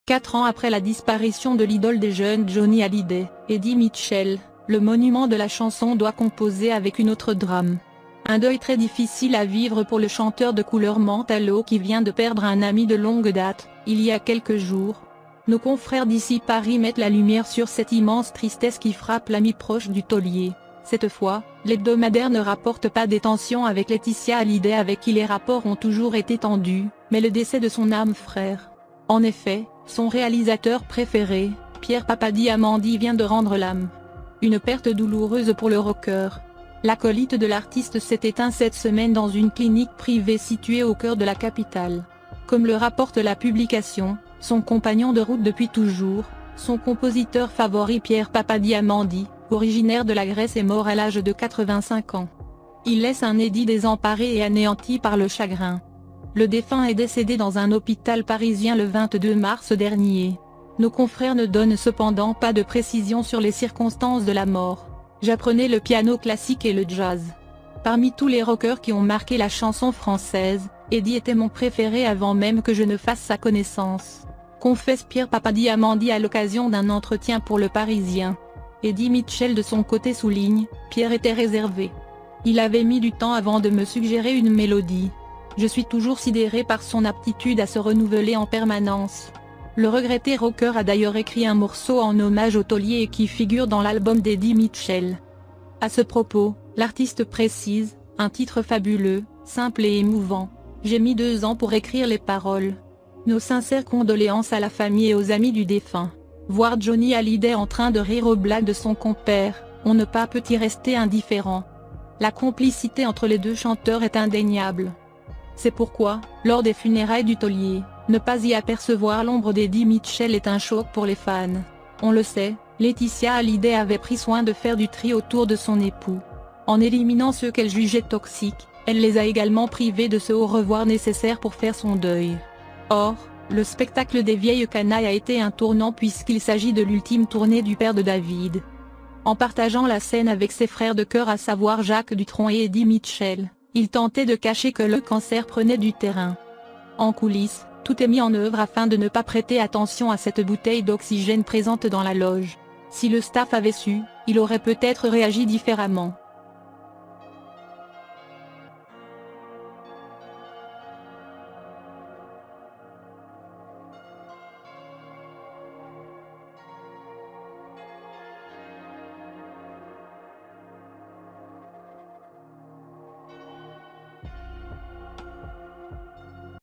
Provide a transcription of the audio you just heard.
4 ans après la disparition de l'idole des jeunes Johnny Hallyday, Eddie Mitchell, le monument de la chanson doit composer avec une autre drame. Un deuil très difficile à vivre pour le chanteur de couleur Mentalo qui vient de perdre un ami de longue date, il y a quelques jours. Nos confrères d'ici Paris mettent la lumière sur cette immense tristesse qui frappe l'ami proche du taulier. Cette fois, l'hebdomadaire ne rapporte pas des tensions avec Laetitia Hallyday avec qui les rapports ont toujours été tendus, mais le décès de son âme frère. En effet, son réalisateur préféré, Pierre Papadiamandy vient de rendre l'âme. Une perte douloureuse pour le rocker. L'acolyte de l'artiste s'est éteint cette semaine dans une clinique privée située au cœur de la capitale. Comme le rapporte la publication, son compagnon de route depuis toujours, son compositeur favori Pierre Papadiamandy, originaire de la Grèce est mort à l'âge de 85 ans. Il laisse un Eddie désemparé et anéanti par le chagrin. Le défunt est décédé dans un hôpital parisien le 22 mars dernier. Nos confrères ne donnent cependant pas de précision sur les circonstances de la mort. J'apprenais le piano classique et le jazz. Parmi tous les rockers qui ont marqué la chanson française, Eddie était mon préféré avant même que je ne fasse sa connaissance. Confesse Pierre Papadiamandy à l'occasion d'un entretien pour Le Parisien. Eddie Mitchell de son côté souligne, Pierre était réservé. Il avait mis du temps avant de me suggérer une mélodie. Je suis toujours sidéré par son aptitude à se renouveler en permanence. Le regretté rocker a d'ailleurs écrit un morceau en hommage au taulier qui figure dans l'album d'Eddie Mitchell. À ce propos, l'artiste précise, un titre fabuleux, simple et émouvant. J'ai mis 2 ans pour écrire les paroles. Nos sincères condoléances à la famille et aux amis du défunt. Voir Johnny Hallyday en train de rire aux blagues de son compère, on ne peut y rester indifférent. La complicité entre les deux chanteurs est indéniable. C'est pourquoi, lors des funérailles du taulier, ne pas y apercevoir l'ombre d'Eddie Mitchell est un choc pour les fans. On le sait, Laetitia Hallyday avait pris soin de faire du tri autour de son époux. En éliminant ceux qu'elle jugeait toxiques, elle les a également privés de ce au revoir nécessaire pour faire son deuil. Or, le spectacle des vieilles canailles a été un tournant puisqu'il s'agit de l'ultime tournée du père de David. En partageant la scène avec ses frères de cœur à savoir Jacques Dutronc et Eddie Mitchell, il tentait de cacher que le cancer prenait du terrain. En coulisses, tout est mis en œuvre afin de ne pas prêter attention à cette bouteille d'oxygène présente dans la loge. Si le staff avait su, il aurait peut-être réagi différemment.